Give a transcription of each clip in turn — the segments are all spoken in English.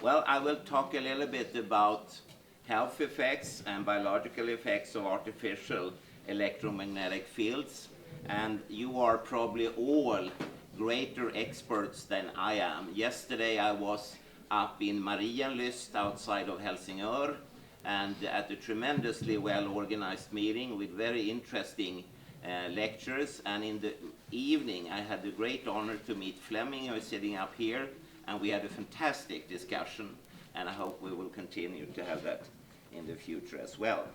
Well, I will talk a little bit about health effects and biological effects of artificial electromagnetic fields. And you are probably all greater experts than I am. Yesterday I was up in Marienlyst outside of Helsingör and at a tremendously well-organized meeting with very interesting lectures. And in the evening I had the great honor to meet Fleming, who is sitting up here, and we had a fantastic discussion, and I hope we will continue to have that in the future as well.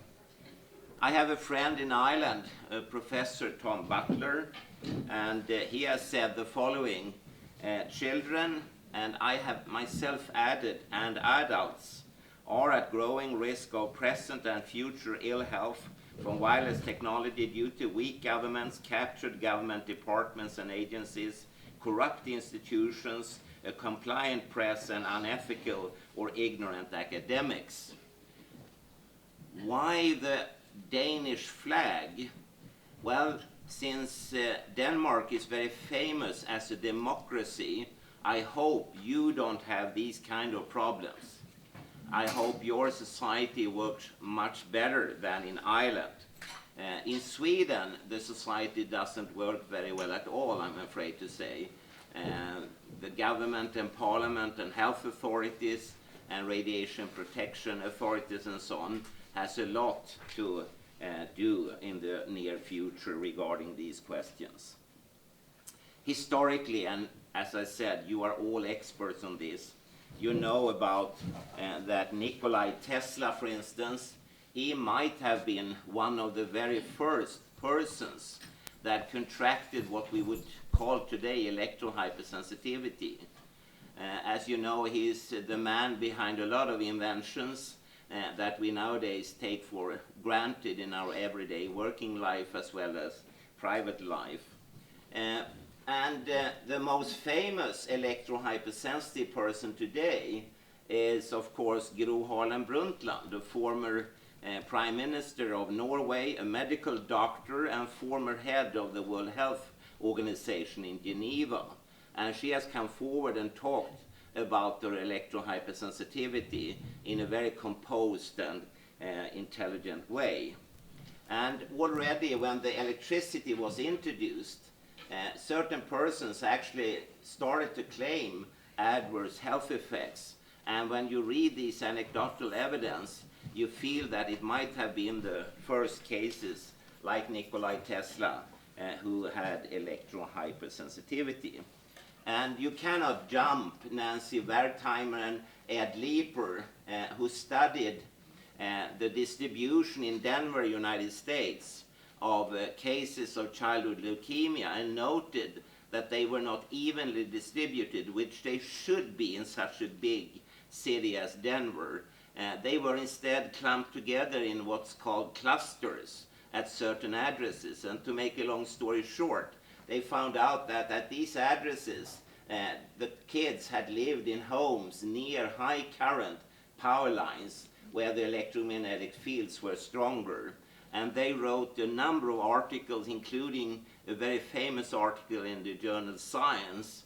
I have a friend in Ireland, Professor Tom Butler, and he has said the following: children, and I have myself added, and adults, are at growing risk of present and future ill health from wireless technology due to weak governments, captured government departments and agencies, corrupt institutions, a compliant press, and unethical or ignorant academics. Why the Danish flag? Well, since Denmark is very famous as a democracy, I hope you don't have these kind of problems. I hope your society works much better than in Ireland. In Sweden, the society doesn't work very well at all, I'm afraid to say. The government and parliament and health authorities and radiation protection authorities and so on has a lot to do in the near future regarding these questions. Historically, and as I said, you are all experts on this, you know about that Nikola Tesla, for instance, he might have been one of the very first persons that contracted what we would call today electrohypersensitivity. As you know, he's the man behind a lot of inventions that we nowadays take for granted in our everyday working life as well as private life. The most famous electrohypersensitive person today is, of course, Gro Harlem Brundtland, the former Prime Minister of Norway, a medical doctor and former head of the World Health Organization in Geneva. And she has come forward and talked about their electrohypersensitivity in a very composed and intelligent way. And already when the electricity was introduced, certain persons actually started to claim adverse health effects. And when you read these anecdotal evidence, you feel that it might have been the first cases like Nikola Tesla who had electrohypersensitivity. And you cannot jump Nancy Wertheimer and Ed Leeper, who studied the distribution in Denver, United States, of cases of childhood leukemia and noted that they were not evenly distributed, which they should be in such a big city as Denver. They were instead clumped together in what's called clusters at certain addresses. And to make a long story short, they found out that at these addresses, the kids had lived in homes near high current power lines where the electromagnetic fields were stronger. And they wrote a number of articles, including a very famous article in the journal Science,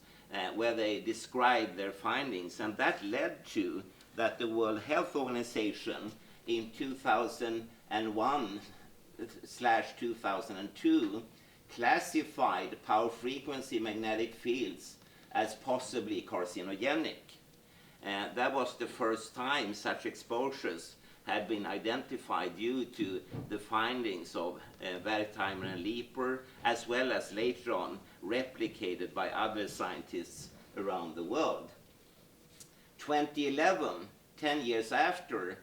where they described their findings. And that led to that the World Health Organization in 2001/2002 classified power frequency magnetic fields as possibly carcinogenic. That was the first time such exposures had been identified due to the findings of Wertheimer and Leeper, as well as later on replicated by other scientists around the world. 2011, 10 years after,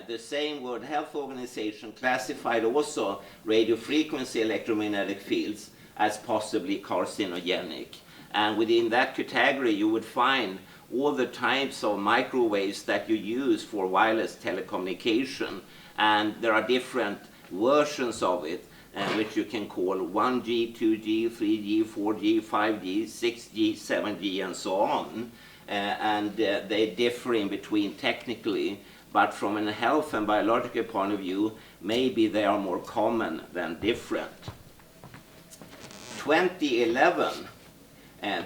the same World Health Organization classified also radiofrequency electromagnetic fields as possibly carcinogenic. And within that category you would find all the types of microwaves that you use for wireless telecommunication. And there are different versions of it, which you can call 1G, 2G, 3G, 4G, 5G, 6G, 7G, and so on. They differ in between technically, but from a health and biological point of view, maybe they are more common than different. 2011,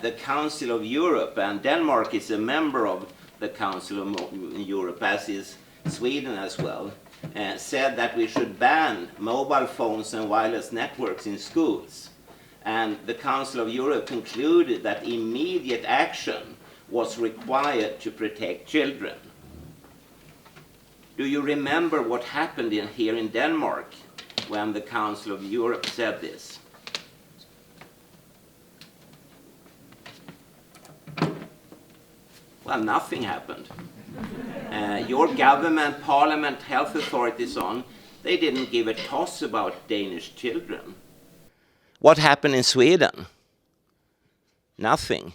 the Council of Europe, and Denmark is a member of the Council of Europe, as is Sweden as well, said that we should ban mobile phones and wireless networks in schools. And the Council of Europe concluded that immediate action was required to protect children. Do you remember what happened here in Denmark when the Council of Europe said this? Well, nothing happened. Your government, parliament, health authorities they didn't give a toss about Danish children. What happened in Sweden? Nothing.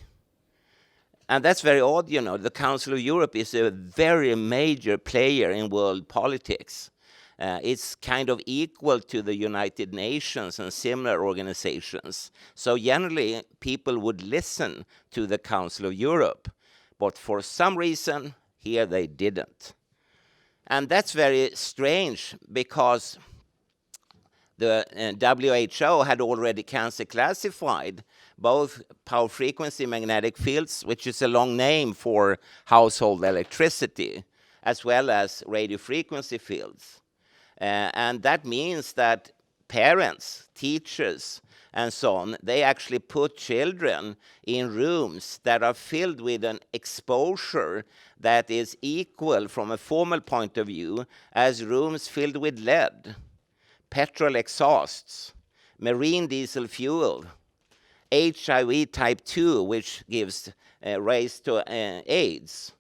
And that's very odd, you know. The Council of Europe is a very major player in world politics. It's kind of equal to the United Nations and similar organizations. So generally, people would listen to the Council of Europe. But for some reason, here they didn't. And that's very strange because the WHO had already cancer classified both power frequency magnetic fields, which is a long name for household electricity, as well as radio frequency fields. And that means that parents, teachers, and so on, they actually put children in rooms that are filled with an exposure that is equal from a formal point of view as rooms filled with lead, petrol exhausts, marine diesel fuel, HIV type 2, which gives rise to AIDS,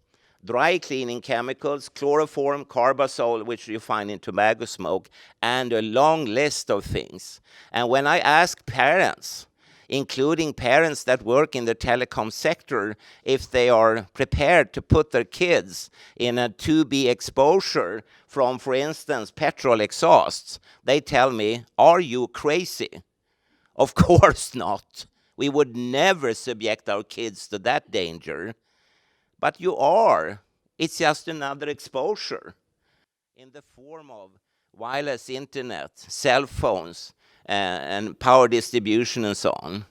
dry cleaning chemicals, chloroform, carbazole, which you find in tobacco smoke, and a long list of things. And when I ask parents, including parents that work in the telecom sector, if they are prepared to put their kids in a 2B exposure from, for instance, petrol exhausts, they tell me, are you crazy? Of course not. We would never subject our kids to that danger. But you are. It's just another exposure in the form of wireless internet, cell phones, and power distribution and so on.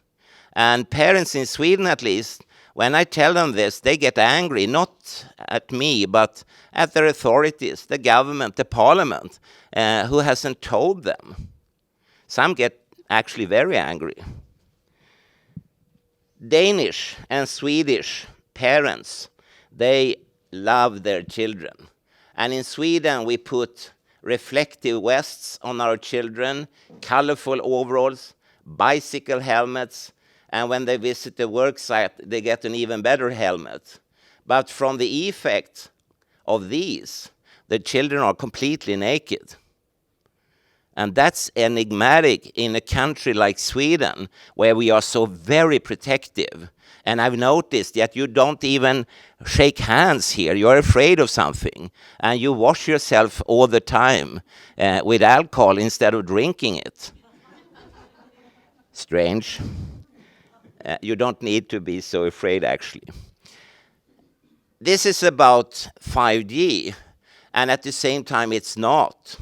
And parents in Sweden, at least, when I tell them this, they get angry, not at me, but at their authorities, the government, the parliament, who hasn't told them. Some get actually very angry. Danish and Swedish parents, they love their children. And in Sweden, we put reflective vests on our children, colorful overalls, bicycle helmets, and when they visit the work site, they get an even better helmet. But from the effect of these, the children are completely naked. And that's enigmatic in a country like Sweden, where we are so very protective. And I've noticed that you don't even shake hands here. You're afraid of something. And you wash yourself all the time with alcohol instead of drinking it. Strange. You don't need to be so afraid, actually. This is about 5G. And at the same time, it's not.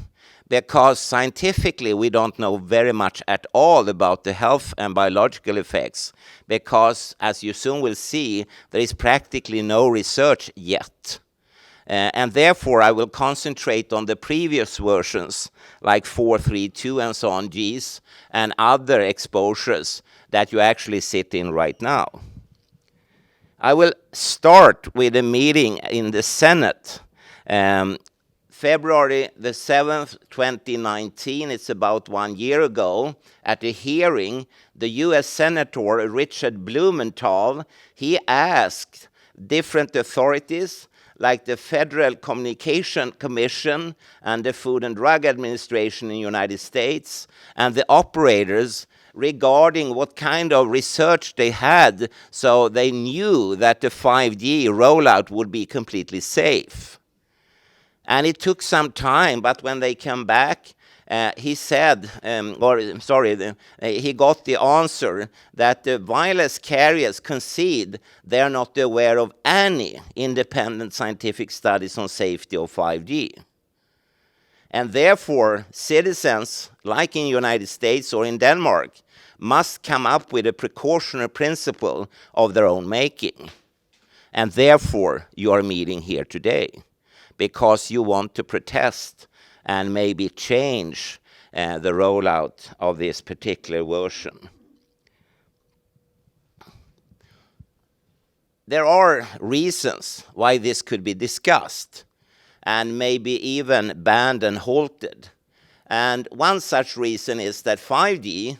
Because scientifically we don't know very much at all about the health and biological effects, because, as you soon will see, there is practically no research yet. And therefore I will concentrate on the previous versions, like 432 and so on, Gs, and other exposures that you actually sit in right now. I will start with a meeting in the Senate. February the 7th, 2019, it's about 1 year ago, at a hearing, the US Senator Richard Blumenthal, he asked different authorities, like the Federal Communication Commission and the Food and Drug Administration in the United States, and the operators, regarding what kind of research they had, so they knew that the 5G rollout would be completely safe. And it took some time, but when they came back, he said, he got the answer that the wireless carriers concede they're not aware of any independent scientific studies on safety of 5G. And therefore, citizens, like in the United States or in Denmark, must come up with a precautionary principle of their own making. And therefore, you are meeting here today, because you want to protest and maybe change the rollout of this particular version. There are reasons why this could be discussed and maybe even banned and halted. And one such reason is that 5G,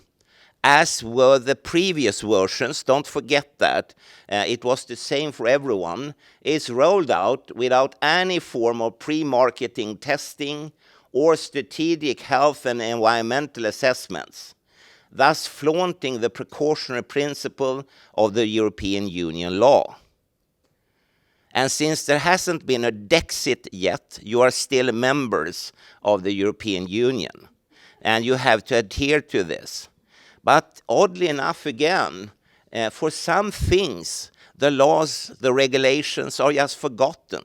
as were the previous versions, don't forget that, it was the same for everyone, is rolled out without any form of pre-marketing testing or strategic health and environmental assessments, thus flaunting the precautionary principle of the European Union law. And since there hasn't been a Dexit yet, you are still members of the European Union, and you have to adhere to this. But oddly enough, again, for some things, the laws, the regulations are just forgotten.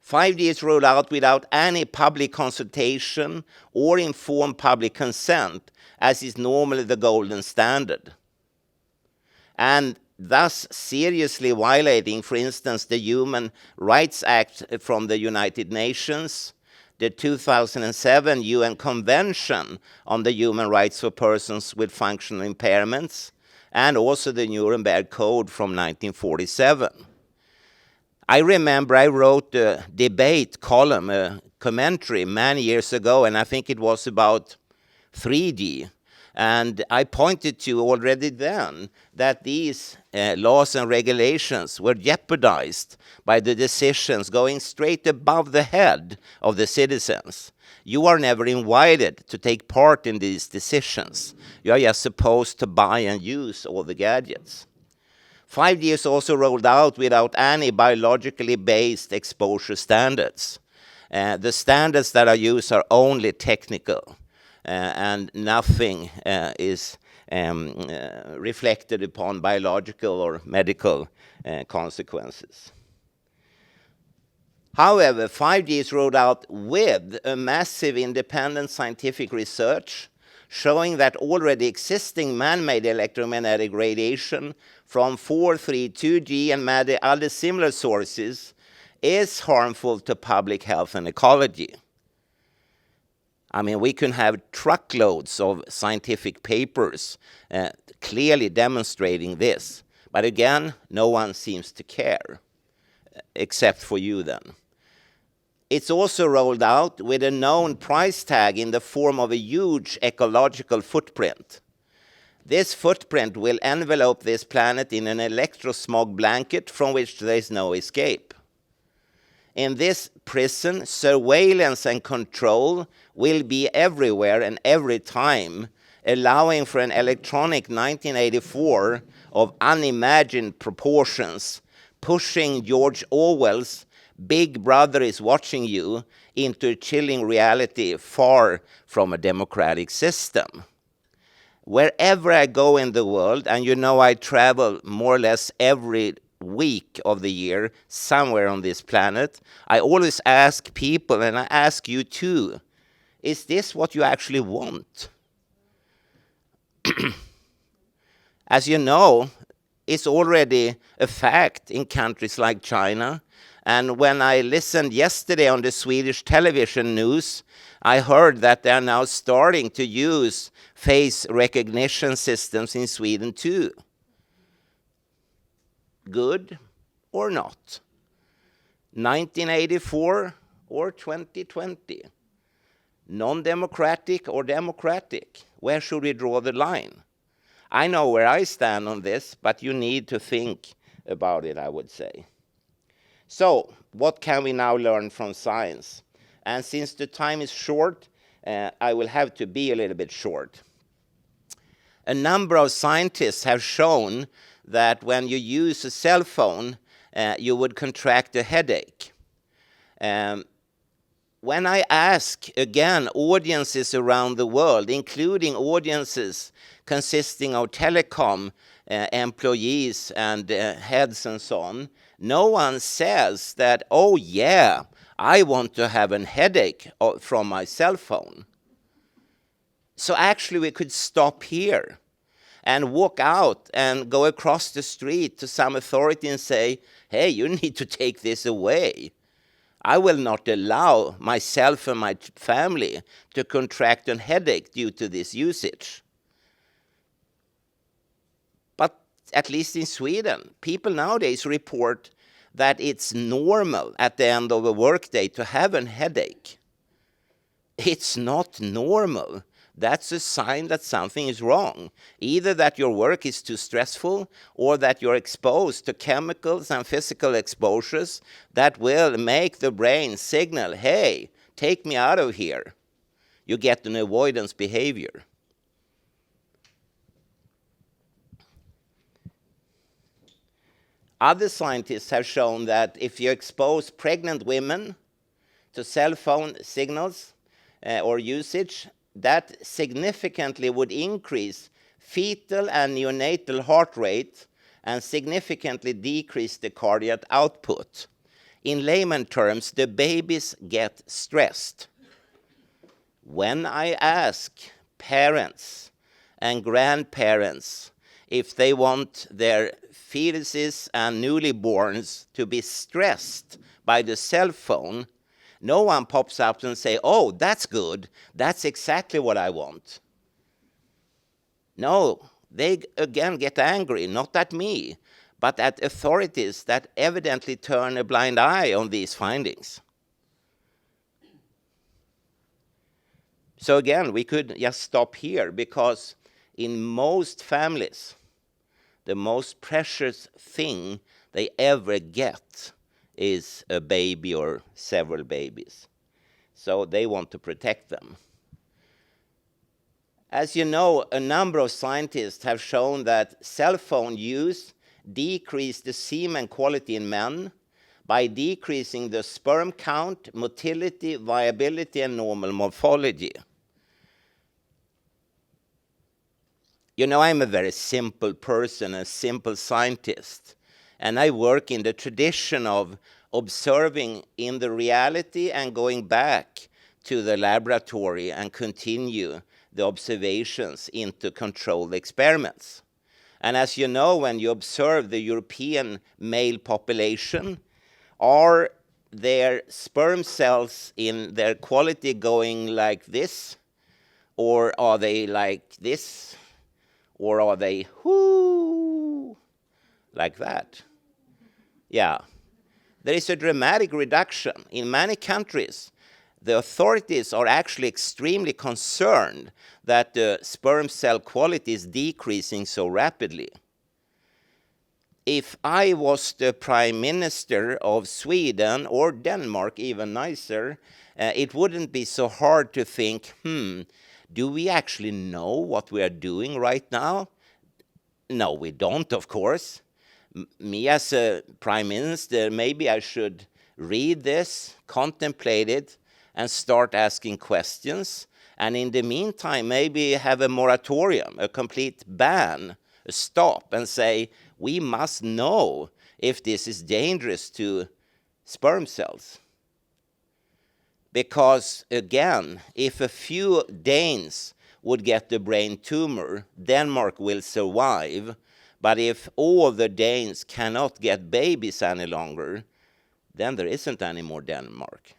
5G is rolled out without any public consultation or informed public consent, as is normally the golden standard. And thus seriously violating, for instance, the Human Rights Act from the United Nations, the 2007 UN Convention on the Human Rights of Persons with Functional Impairments, and also the Nuremberg Code from 1947. I remember I wrote a debate column, a commentary many years ago, and I think it was about 3G. And I pointed to already then that these laws and regulations were jeopardized by the decisions going straight above the head of the citizens. You are never invited to take part in these decisions. You are just supposed to buy and use all the gadgets. 5G is also rolled out without any biologically based exposure standards. The standards that are used are only technical. And nothing is reflected upon biological or medical consequences. However, 5G is rolled out with a massive independent scientific research showing that already existing man-made electromagnetic radiation from 432G and many other similar sources is harmful to public health and ecology. I mean, we can have truckloads of scientific papers clearly demonstrating this. But again, no one seems to care, except for you then. It's also rolled out with a known price tag in the form of a huge ecological footprint. This footprint will envelope this planet in an electrosmog blanket from which there is no escape. In this prison, surveillance and control will be everywhere and every time, allowing for an electronic 1984 of unimagined proportions, pushing George Orwell's Big Brother is watching you into a chilling reality far from a democratic system. Wherever I go in the world, and you know I travel more or less every week of the year somewhere on this planet, I always ask people, and I ask you too, is this what you actually want? As you know, it's already a fact in countries like China. And when I listened yesterday on the Swedish television news, I heard that they are now starting to use face recognition systems in Sweden too. Good or not? 1984 or 2020? Non-democratic or democratic? Where should we draw the line? I know where I stand on this, but you need to think about it, I would say. So, what can we now learn from science? And since the time is short, I will have to be a little bit short. A number of scientists have shown that when you use a cell phone, you would contract a headache. When I ask, again, audiences around the world, including audiences consisting of telecom employees and heads and so on, no one says that, oh yeah, I want to have a headache from my cell phone. So actually we could stop here. and walk out and go across the street to some authority and say, hey, you need to take this away. I will not allow myself and my family to contract a headache due to this usage. But at least in Sweden, people nowadays report that it's normal at the end of a workday to have a headache. It's not normal. That's a sign that something is wrong. Either that your work is too stressful or that you're exposed to chemicals and physical exposures that will make the brain signal, hey, take me out of here. You get an avoidance behavior. Other scientists have shown that if you expose pregnant women to cell phone signals or usage, that significantly would increase fetal and neonatal heart rate and significantly decrease the cardiac output. In layman terms, the babies get stressed. When I ask parents and grandparents if they want their fetuses and newlyborns to be stressed by the cell phone, no one pops up and say, oh, that's good. That's exactly what I want. No, they again get angry, not at me, but at authorities that evidently turn a blind eye on these findings. So again, we could just stop here, because in most families, the most precious thing they ever get is a baby or several babies. So they want to protect them. As you know, a number of scientists have shown that cell phone use decreases the semen quality in men by decreasing the sperm count, motility, viability, and normal morphology. You know, I'm a very simple person, a simple scientist. And I work in the tradition of observing in the reality and going back to the laboratory and continue the observations into controlled experiments. And as you know, when you observe the European male population, are their sperm cells in their quality going like this? Or are they like this? Or are they whoo, like that? Yeah. There is a dramatic reduction. In many countries, the authorities are actually extremely concerned that the sperm cell quality is decreasing so rapidly. If I was the Prime Minister of Sweden, or Denmark, even nicer, it wouldn't be so hard to think, do we actually know what we are doing right now? No, we don't, of course. Me as a Prime Minister, maybe I should read this, contemplate it, and start asking questions. And in the meantime, maybe have a moratorium, a complete ban, a stop, and say, we must know if this is dangerous to sperm cells. Because, again, if a few Danes would get the brain tumor, Denmark will survive. But if all the Danes cannot get babies any longer, then there isn't any more Denmark.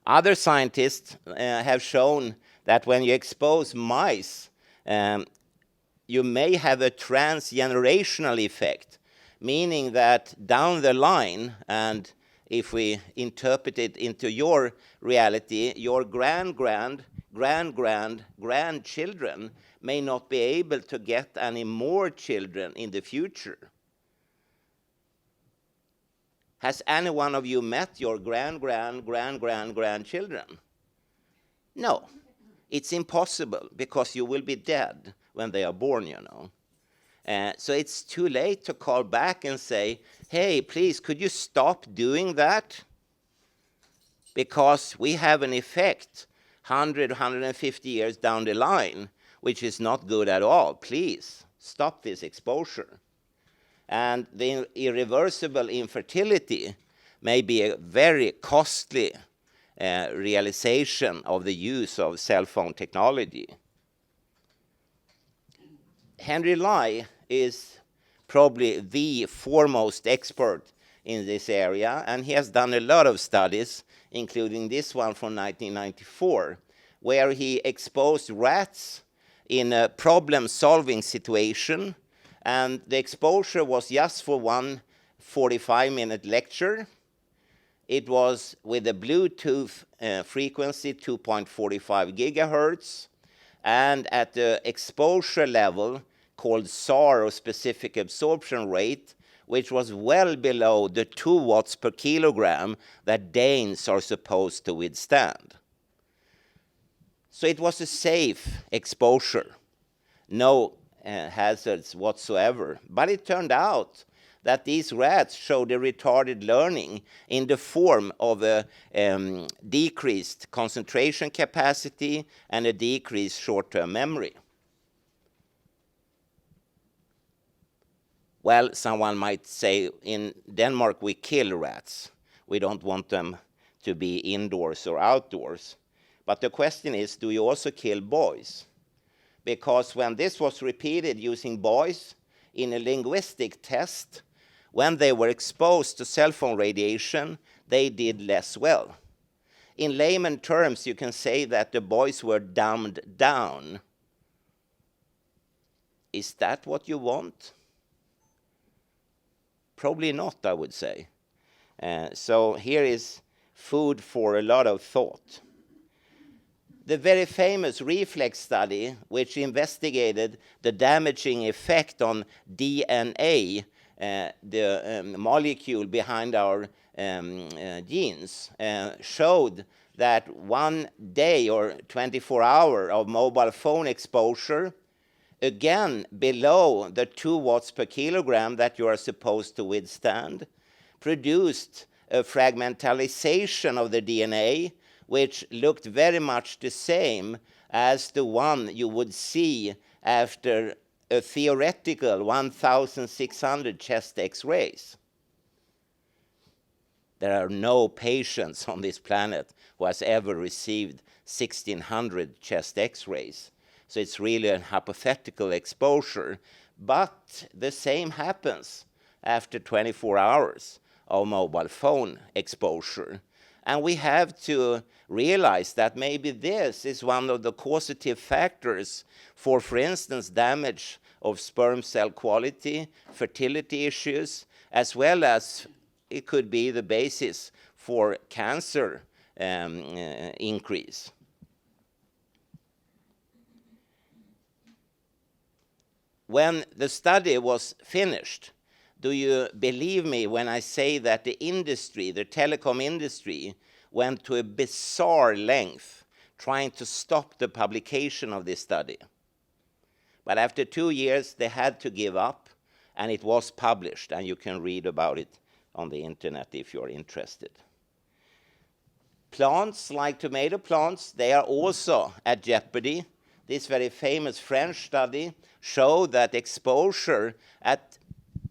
Other scientists have shown that when you expose mice, you may have a transgenerational effect, meaning that down the line, and if we interpret it into your reality, your grandchildren may not be able to get any more children in the future. Has any one of you met your grandchildren? No. It's impossible, because you will be dead when they are born, you know. So it's too late to call back and say, hey, please, could you stop doing that? Because we have an effect 100, 150 years down the line, which is not good at all. Please, stop this exposure. And the irreversible infertility may be a very costly realization of the use of cell phone technology. Henry Lai is probably the foremost expert in this area, and he has done a lot of studies, including this one from 1994, where he exposed rats in a problem-solving situation, and the exposure was just for one 45-minute lecture. It was with a Bluetooth frequency 2.45 gigahertz, and at the exposure level called SAR, or specific absorption rate, which was well below the 2 watts per kilogram that Danes are supposed to withstand. So it was a safe exposure, no hazards whatsoever. But it turned out that these rats showed a retarded learning in the form of a decreased concentration capacity and a decreased short-term memory. Well, someone might say, in Denmark we kill rats. We don't want them to be indoors or outdoors. But the question is, do you also kill boys? Because when this was repeated using boys in a linguistic test, when they were exposed to cell phone radiation, they did less well. In layman terms, you can say that the boys were dumbed down. Is that what you want? Probably not, I would say. So here is food for a lot of thought. The very famous reflex study, which investigated the damaging effect on DNA, the molecule behind our genes, showed that 1 day or 24 hours of mobile phone exposure, again below the 2 watts per kilogram that you are supposed to withstand, produced a fragmentalization of the DNA, which looked very much the same as the one you would see after a theoretical 1,600 chest X-rays. There are no patients on this planet who has ever received 1,600 chest X-rays. So it's really a hypothetical exposure. But the same happens after 24 hours of mobile phone exposure. And we have to realize that maybe this is one of the causative factors for instance, damage of sperm cell quality, fertility issues, as well as it could be the basis for cancer increase. When the study was finished, do you believe me when I say that the industry, the telecom industry, went to a bizarre length trying to stop the publication of this study? But after 2 years, they had to give up, and it was published, and you can read about it on the internet if you're interested. Plants, like tomato plants, they are also at jeopardy. This very famous French study showed that exposure at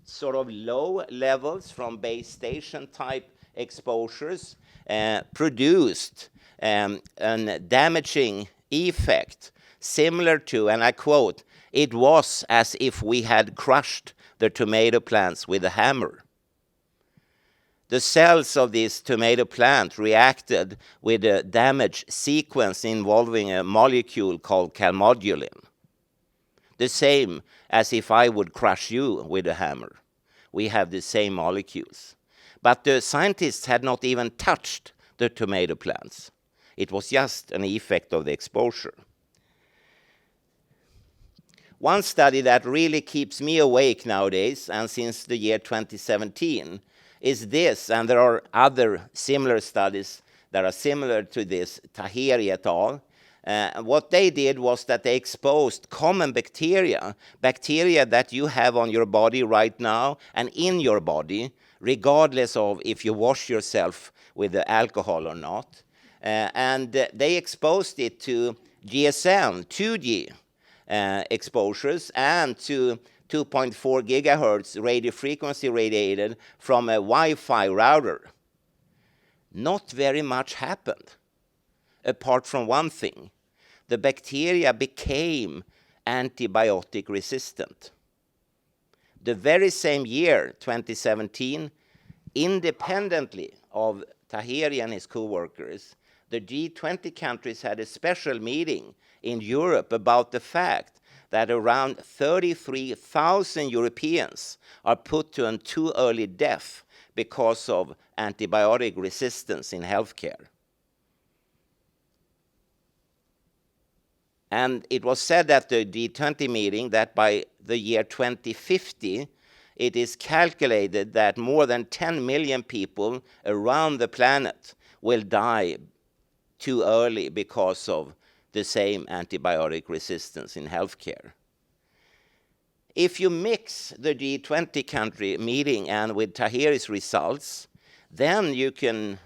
sort of low levels from base station type exposures produced a damaging effect similar to, and I quote, "It was as if we had crushed the tomato plants with a hammer." The cells of this tomato plant reacted with a damage sequence involving a molecule called calmodulin. The same as if I would crush you with a hammer. We have the same molecules. But the scientists had not even touched the tomato plants. It was just an effect of the exposure. One study that really keeps me awake nowadays, and since the year 2017, is this, and there are other similar studies that are similar to this, Taheri et al. What they did was that they exposed common bacteria that you have on your body right now and in your body, regardless of if you wash yourself with the alcohol or not. And they exposed it to GSM, 2G exposures, and to 2.4 gigahertz radio frequency radiated from a Wi-Fi router. not very much happened, apart from one thing. The bacteria became antibiotic resistant. The very same year, 2017, independently of Tahiri and his co-workers, the G20 countries had a special meeting in Europe about the fact that around 33,000 Europeans are put to a too early death because of antibiotic resistance in healthcare. And it was said at the G20 meeting that by the year 2050, it is calculated that more than 10 million people around the planet will die too early because of the same antibiotic resistance in healthcare. If you mix the G20 country meeting and with Tahiri's results, then you can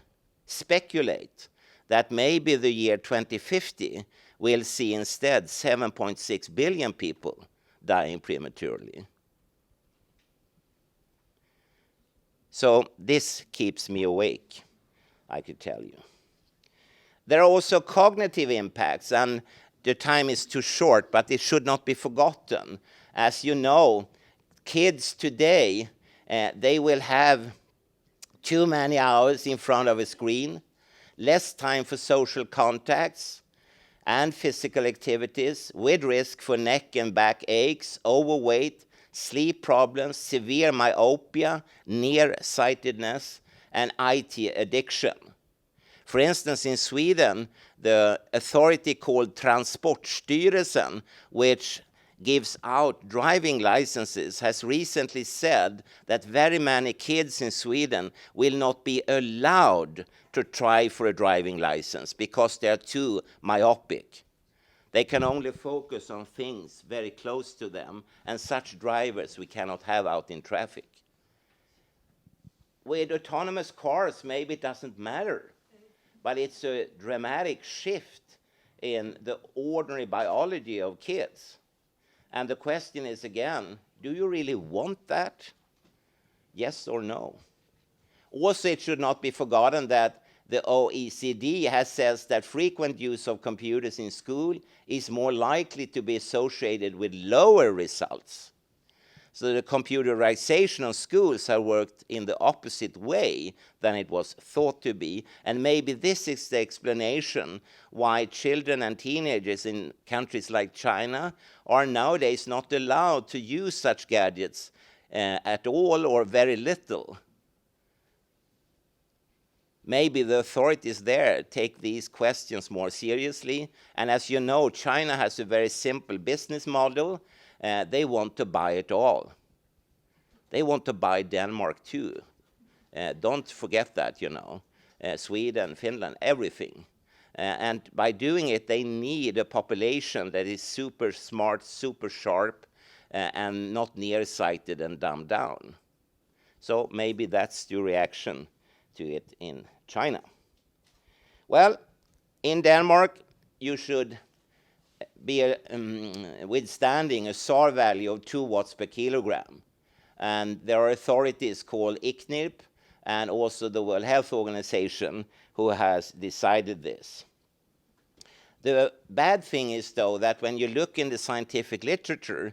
speculate that maybe the year 2050 will see instead 7.6 billion people dying prematurely. So this keeps me awake, I could tell you. There are also cognitive impacts, and the time is too short, but it should not be forgotten. As you know, kids today, they will have too many hours in front of a screen, less time for social contacts and physical activities, with risk for neck and back aches, overweight, sleep problems, severe myopia, nearsightedness, and IT addiction. For instance, in Sweden, the authority called Transportstyrelsen, which gives out driving licenses, has recently said that very many kids in Sweden will not be allowed to try for a driving license because they are too myopic. They can only focus on things very close to them, and such drivers we cannot have out in traffic. With autonomous cars, maybe it doesn't matter, but it's a dramatic shift in the ordinary biology of kids. And the question is again, do you really want that? Yes or no? Also, it should not be forgotten that the OECD has said that frequent use of computers in school is more likely to be associated with lower results. So the computerization of schools has worked in the opposite way than it was thought to be. And maybe this is the explanation why children and teenagers in countries like China are nowadays not allowed to use such gadgets at all or very little. Maybe the authorities there take these questions more seriously. And as you know, China has a very simple business model. They want to buy it all. They want to buy Denmark too. Don't forget that, you know. Sweden, Finland, everything. And by doing it, they need a population that is super smart, super sharp, and not nearsighted and dumbed down. So maybe that's the reaction to it in China. Well, in Denmark, you should be withstanding a SAR value of 2 watts per kilogram. And there are authorities called ICNIRP and also the World Health Organization who has decided this. The bad thing is, though, that when you look in the scientific literature,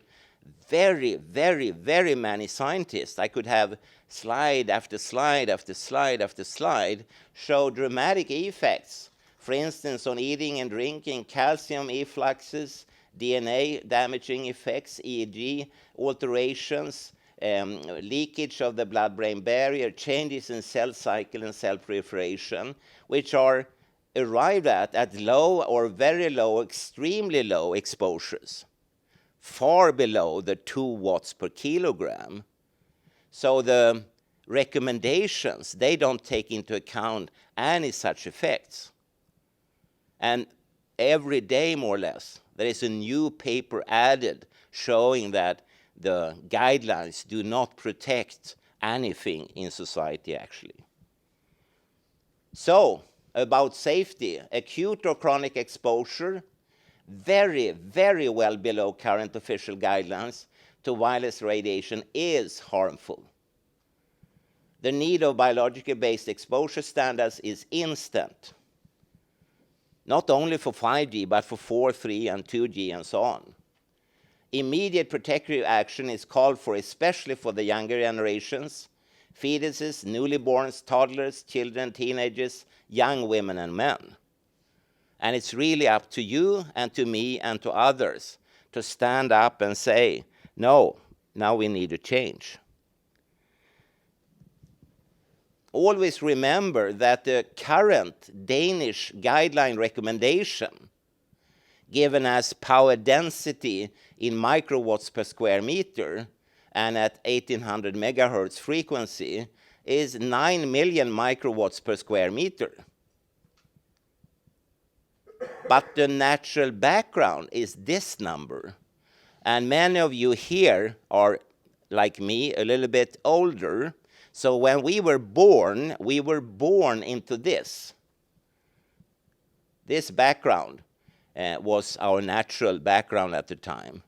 very, very, very many scientists, I could have slide after slide after slide after slide, show dramatic effects. For instance, on eating and drinking, calcium effluxes, DNA damaging effects, EEG alterations, leakage of the blood-brain barrier, changes in cell cycle and cell proliferation, which are arrived at low or very low, extremely low exposures, far below the 2 watts per kilogram. So the recommendations, they don't take into account any such effects. And every day, more or less, there is a new paper added showing that the guidelines do not protect anything in society, actually. So, about safety, acute or chronic exposure, very, very well below current official guidelines to wireless radiation is harmful. the need of biologically based exposure standards is instant. Not only for 5G, but for 4, 3, and 2G, and so on. Immediate protective action is called for, especially for the younger generations, fetuses, newlyborns, toddlers, children, teenagers, young women and men. And it's really up to you and to me and to others to stand up and say, no, now we need to change. Always remember that the current Danish guideline recommendation, given as power density in microwatts per square meter and at 1800 megahertz frequency, is 9 million microwatts per square meter. But the natural background is this number. And many of you here are, like me, a little bit older. So when we were born into this. This background was our natural background at the time.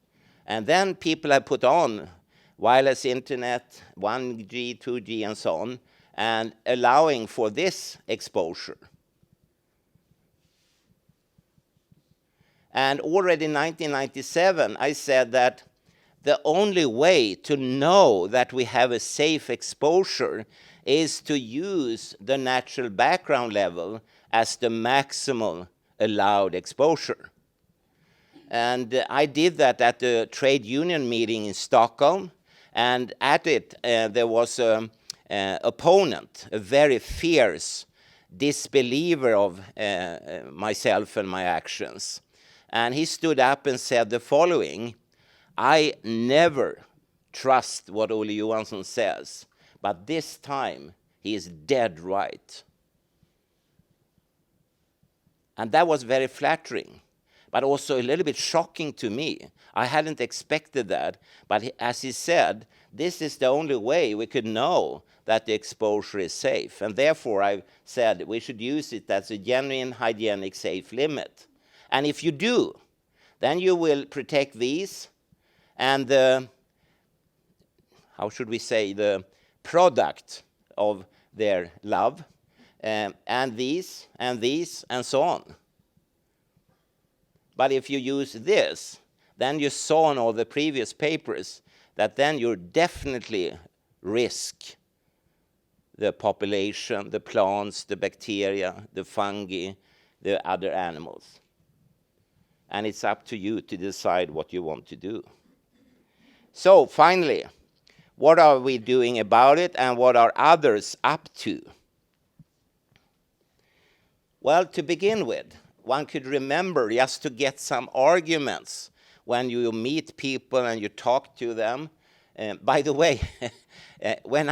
And then people have put on wireless internet, 1G, 2G, and so on, and allowing for this exposure. And already in 1997, I said that the only way to know that we have a safe exposure is to use the natural background level as the maximal allowed exposure. And I did that at the trade union meeting in Stockholm, and at it there was an opponent, a very fierce disbeliever of myself and my actions. And he stood up and said the following: I never trust what Olle Johansson says, but this time he is dead right. And that was very flattering, but also a little bit shocking to me. I hadn't expected that, but as he said, this is the only way we could know that the exposure is safe. And therefore I said we should use it as a genuine hygienic safe limit. And if you do, then you will protect these and the, how should we say, the product of their love, and these, and these, and so on. But if you use this, then you saw in all the previous papers that then you definitely risk the population, the plants, the bacteria, the fungi, the other animals. And it's up to you to decide what you want to do. So finally, what are we doing about it, and what are others up to? Well, to begin with, one could remember, just to get some arguments when you meet people and you talk to them. By the way, when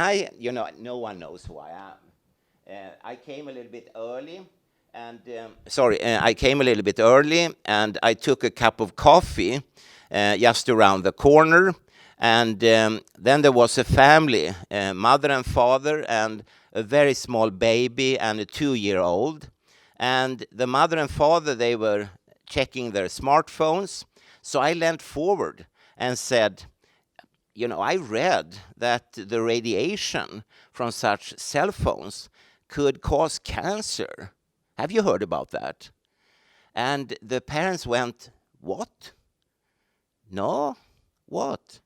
no one knows who I am. I came a little bit early, and I took a cup of coffee just around the corner. And then there was a family, mother and father, and a very small baby and a 2-year-old. And the mother and father, they were checking their smartphones. So I leant forward and said, I read that the radiation from such cell phones could cause cancer. Have you heard about that? And the parents went, what? No, what?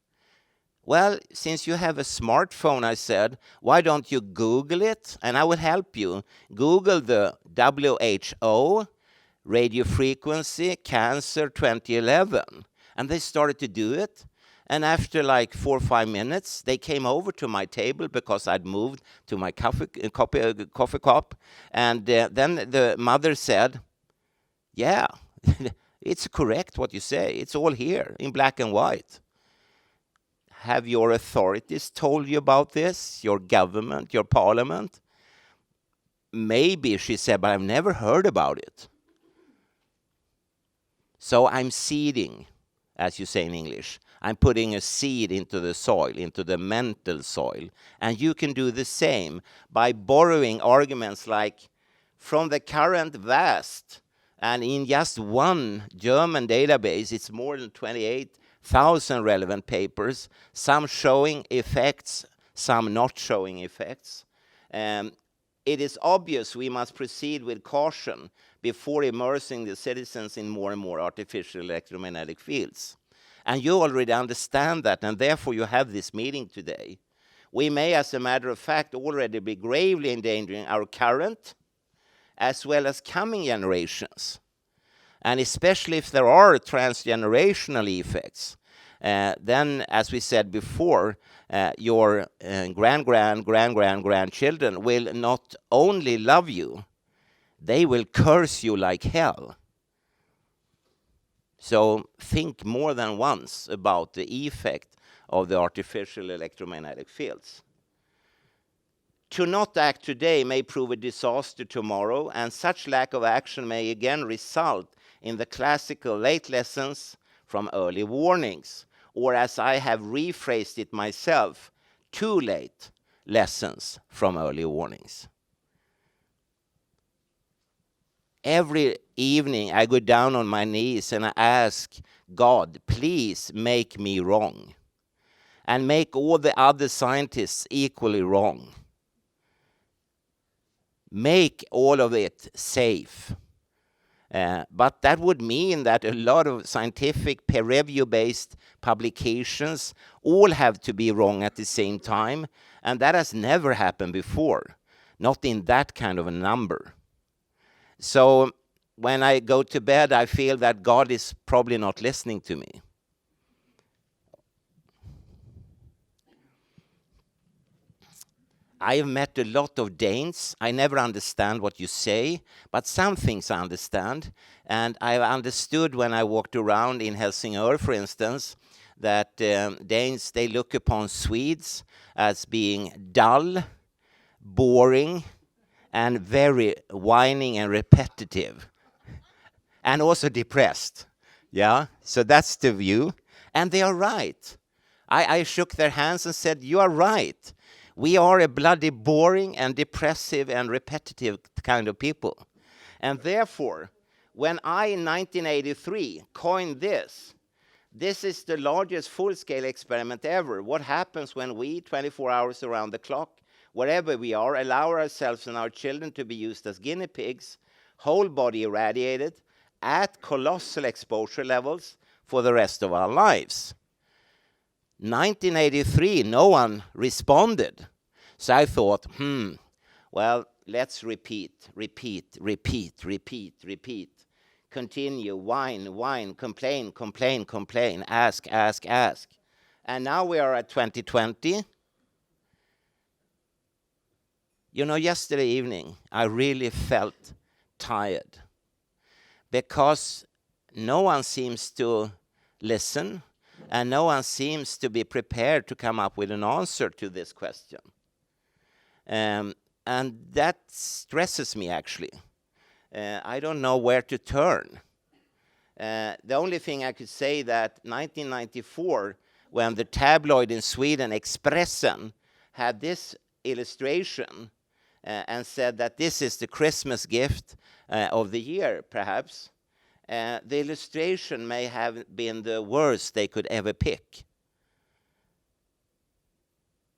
Well, since you have a smartphone, I said, why don't you Google it? And I will help you. Google the WHO radio frequency cancer 2011. And they started to do it. And after like 4 or 5 minutes, they came over to my table because I'd moved to my coffee cup. And then the mother said, yeah, it's correct what you say. It's all here in black and white. Have your authorities told you about this? Your government, your parliament? Maybe, she said, but I've never heard about it. So I'm seeding, as you say in English. I'm putting a seed into the soil, into the mental soil. And you can do the same by borrowing arguments like, from the current vast, and in just one German database, it's more than 28,000 relevant papers, some showing effects, some not showing effects. It is obvious we must proceed with caution before immersing the citizens in more and more artificial electromagnetic fields. And you already understand that, and therefore you have this meeting today. We may, as a matter of fact, already be gravely endangering our current as well as coming generations. And especially if there are transgenerational effects, then, as we said before, your grandchildren will not only love you, they will curse you like hell. So think more than once about the effect of the artificial electromagnetic fields. To not act today may prove a disaster tomorrow, and such lack of action may again result in the classical late lessons from early warnings, or as I have rephrased it myself, too late lessons from early warnings. Every evening I go down on my knees and I ask God, please make me wrong, and make all the other scientists equally wrong. Make all of it safe. But that would mean that a lot of scientific peer-review-based publications all have to be wrong at the same time, and that has never happened before, not in that kind of a number. So when I go to bed, I feel that God is probably not listening to me. I have met a lot of Danes. I never understand what you say, but some things I understand. And I understood when I walked around in Helsingør, for instance, that Danes, they look upon Swedes as being dull, boring, and very whining and repetitive. And also depressed. Yeah, so that's the view. And they are right. I shook their hands and said, you are right. We are a bloody boring and depressive and repetitive kind of people. And therefore, when I in 1983 coined this is the largest full-scale experiment ever. What happens when we, 24 hours around the clock, wherever we are, allow ourselves and our children to be used as guinea pigs, whole body irradiated, at colossal exposure levels for the rest of our lives. 1983, no one responded. So I thought, well, let's repeat. Continue, whine, complain, ask. And now we are at 2020. You know, yesterday evening, I really felt tired because no one seems to listen, and no one seems to be prepared to come up with an answer to this question. And that stresses me, actually. I don't know where to turn. The only thing I could say that 1994, when the tabloid in Sweden, Expressen, had this illustration and said that this is the Christmas gift of the year, perhaps, the illustration may have been the worst they could ever pick.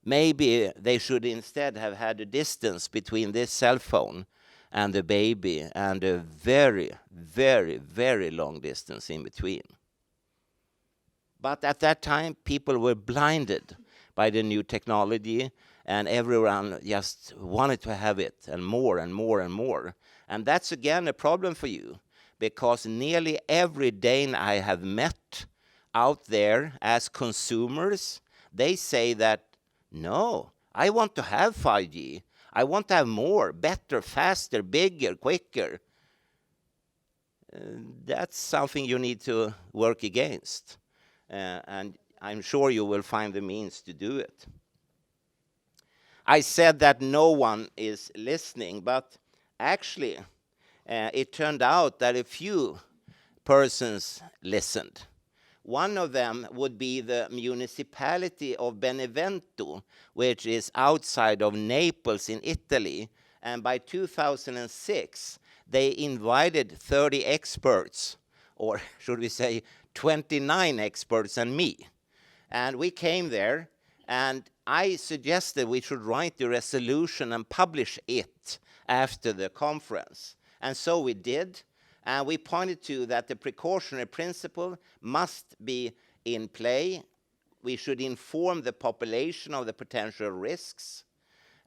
Maybe they should instead have had a distance between this cell phone and the baby, and a very, very, very long distance in between. But at that time, people were blinded by the new technology, and everyone just wanted to have it, and more and more and more. And that's again a problem for you, because nearly every Dane I have met out there as consumers, they say that, no, I want to have 5G. I want to have more, better, faster, bigger, quicker. That's something you need to work against. And I'm sure you will find the means to do it. I said that no one is listening, but actually, it turned out that a few persons listened. One of them would be the municipality of Benevento, which is outside of Naples in Italy. And by 2006, they invited 30 experts, or should we say 29 experts and me. And we came there, And I suggested we should write the resolution and publish it after the conference. And so we did. And we pointed to that the precautionary principle must be in play. We should inform the population of the potential risks.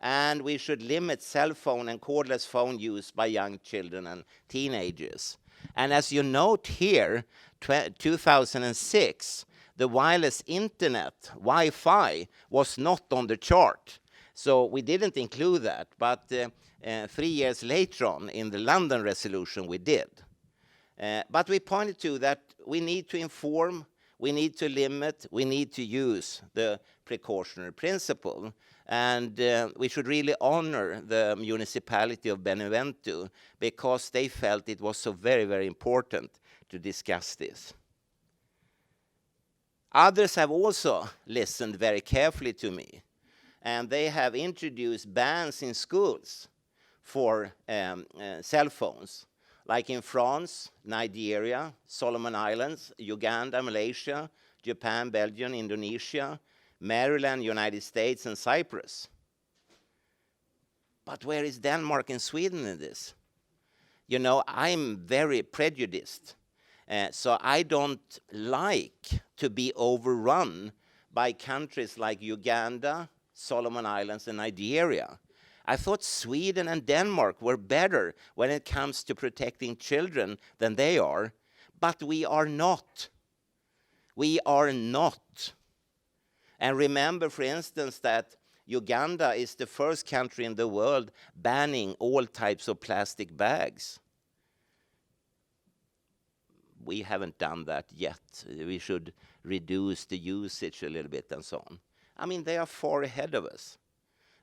And we should limit cell phone and cordless phone use by young children and teenagers. And as you note here, 2006, the wireless internet, Wi-Fi, was not on the chart. So we didn't include that, but 3 years later on, in the London resolution, we did. But we pointed to that we need to inform, we need to limit, we need to use the precautionary principle. And we should really honor the municipality of Benevento because they felt it was so very, very important to discuss this. Others have also listened very carefully to me, and they have introduced bans in schools for cell phones, like in France, Nigeria, Solomon Islands, Uganda, Malaysia, Japan, Belgium, Indonesia, Maryland, United States, and Cyprus. But where is Denmark and Sweden in this? You know, I'm very prejudiced. So I don't like to be overrun by countries like Uganda, Solomon Islands, and Nigeria. I thought Sweden and Denmark were better when it comes to protecting children than they are. But we are not. We are not. And remember, for instance, that Uganda is the first country in the world banning all types of plastic bags. We haven't done that yet. We should reduce the usage a little bit and so on. I mean, they are far ahead of us.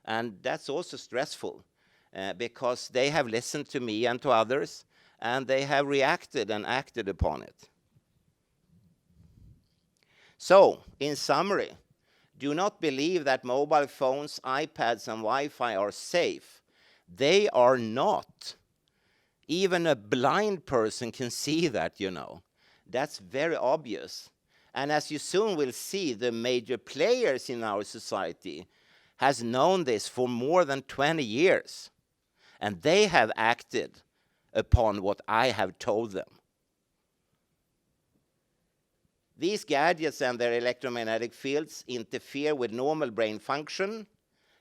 And that's also stressful because they have listened to me and to others, and they have reacted and acted upon it. So, in summary, do not believe that mobile phones, iPads, and Wi-Fi are safe. They are not. Even a blind person can see that, you know. That's very obvious. And as you soon will see, the major players in our society has known this for more than 20 years. And they have acted upon what I have told them. These gadgets and their electromagnetic fields interfere with normal brain function,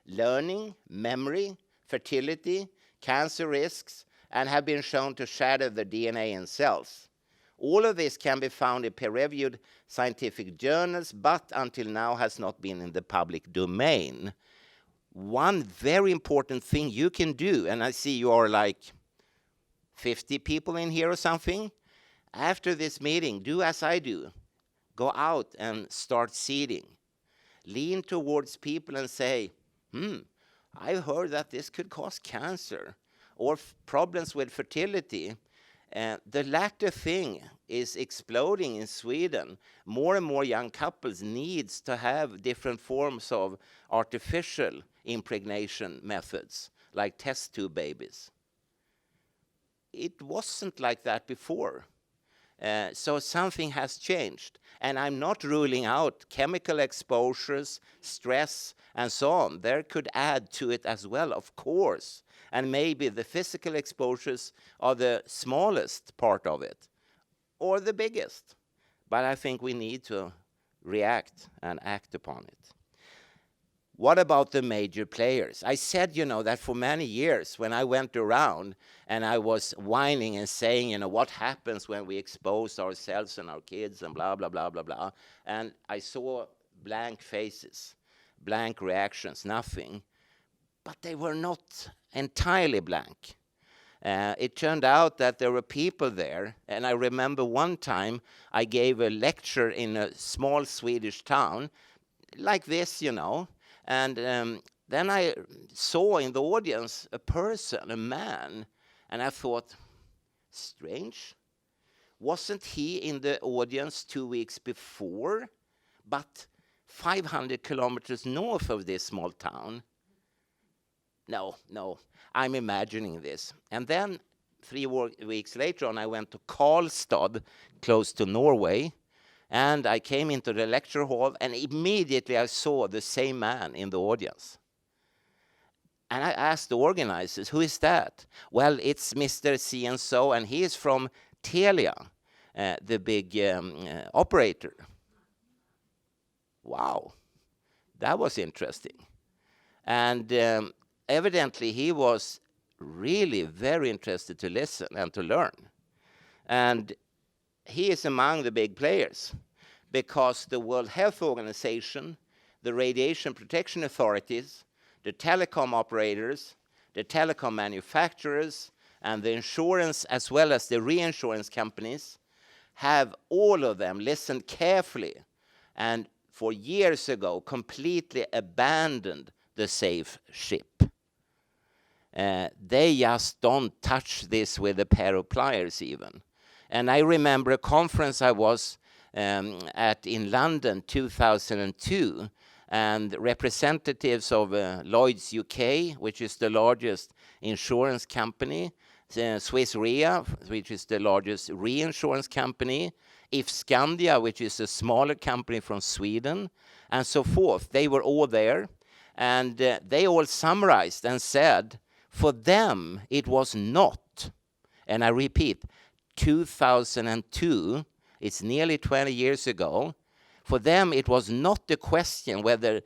learning, memory, fertility, cancer risks, and have been shown to shatter the DNA in cells. All of this can be found in peer-reviewed scientific journals, but until now has not been in the public domain. One very important thing you can do, and I see you are like 50 people in here or something, after this meeting, do as I do. Go out and start seeding. Lean towards people and say, I've heard that this could cause cancer or problems with fertility. The latter thing is exploding in Sweden. More and more young couples needs to have different forms of artificial impregnation methods, like test tube babies. It wasn't like that before. So something has changed. And I'm not ruling out chemical exposures, stress, and so on. There could add to it as well, of course. And maybe the physical exposures are the smallest part of it, or the biggest. But I think we need to react and act upon it. What about the major players? I said, that for many years when I went around and I was whining and saying, what happens when we expose ourselves and our kids and blah, blah, blah, blah, blah. And I saw blank faces, blank reactions, nothing. But they were not entirely blank. It turned out that there were people there. And I remember one time I gave a lecture in a small Swedish town like this, And then I saw in the audience a person, a man, and I thought, strange. Wasn't he in the audience 2 weeks before, but 500 kilometers north of this small town? No, I'm imagining this. And then 3 weeks later on, I went to Karlstad, close to Norway, And I came into the lecture hall, and immediately I saw the same man in the audience. And I asked the organizers, who is that? Well, it's Mr. C&so, and he is from Telia, the big operator. Wow, that was interesting. And evidently he was really very interested to listen and to learn. And he is among the big players, because the World Health Organization, the radiation protection authorities, the telecom operators, the telecom manufacturers, and the insurance as well as the reinsurance companies have all of them listened carefully and for years ago completely abandoned the safe ship. They just don't touch this with a pair of pliers even. And I remember a conference I was at in London 2002, and representatives of Lloyd's UK, which is the largest insurance company, Swiss Re, which is the largest reinsurance company, If Scandia, which is a smaller company from Sweden, and so forth. They were all there, and they all summarized and said, for them it was not, and I repeat, 2002, it's nearly 20 years ago, for them it was not the question whether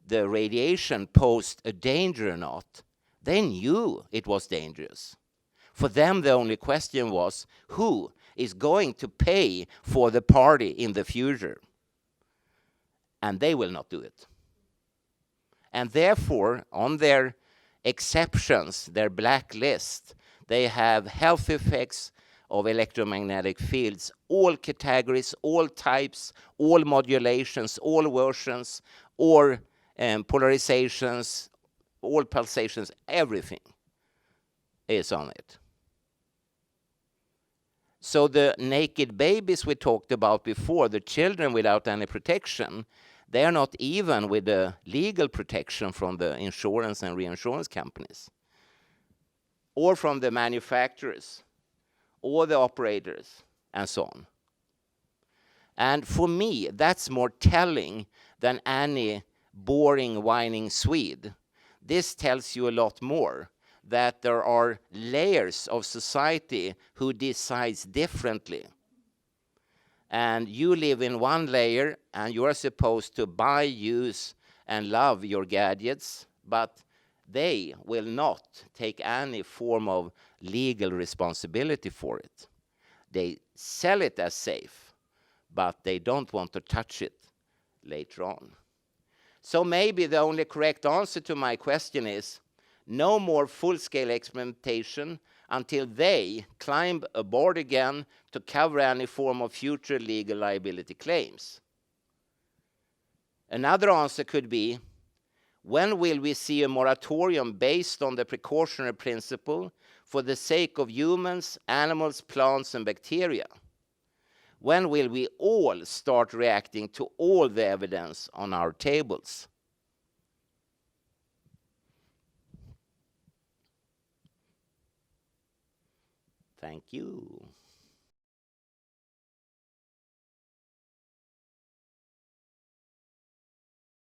the radiation posed a danger or not. They knew it was dangerous. For them the only question was, who is going to pay for the party in the future? And they will not do it. And therefore, on their exceptions, their blacklist, they have health effects of electromagnetic fields, all categories, all types, all modulations, all versions, or polarizations, all pulsations, everything is on it. So the naked babies we talked about before, the children without any protection, they are not even with the legal protection from the insurance and reinsurance companies, or from the manufacturers, or the operators, and so on. And for me, that's more telling than any boring, whining Swede. This tells you a lot more, that there are layers of society who decides differently. And you live in one layer, and you are supposed to buy, use, and love your gadgets, but they will not take any form of legal responsibility for it. They sell it as safe, but they don't want to touch it later on. So maybe the only correct answer to my question is no more full-scale experimentation until they climb aboard again to cover any form of future legal liability claims. Another answer could be, when will we see a moratorium based on the precautionary principle for the sake of humans, animals, plants, and bacteria? When will we all start reacting to all the evidence on our tables? Thank you.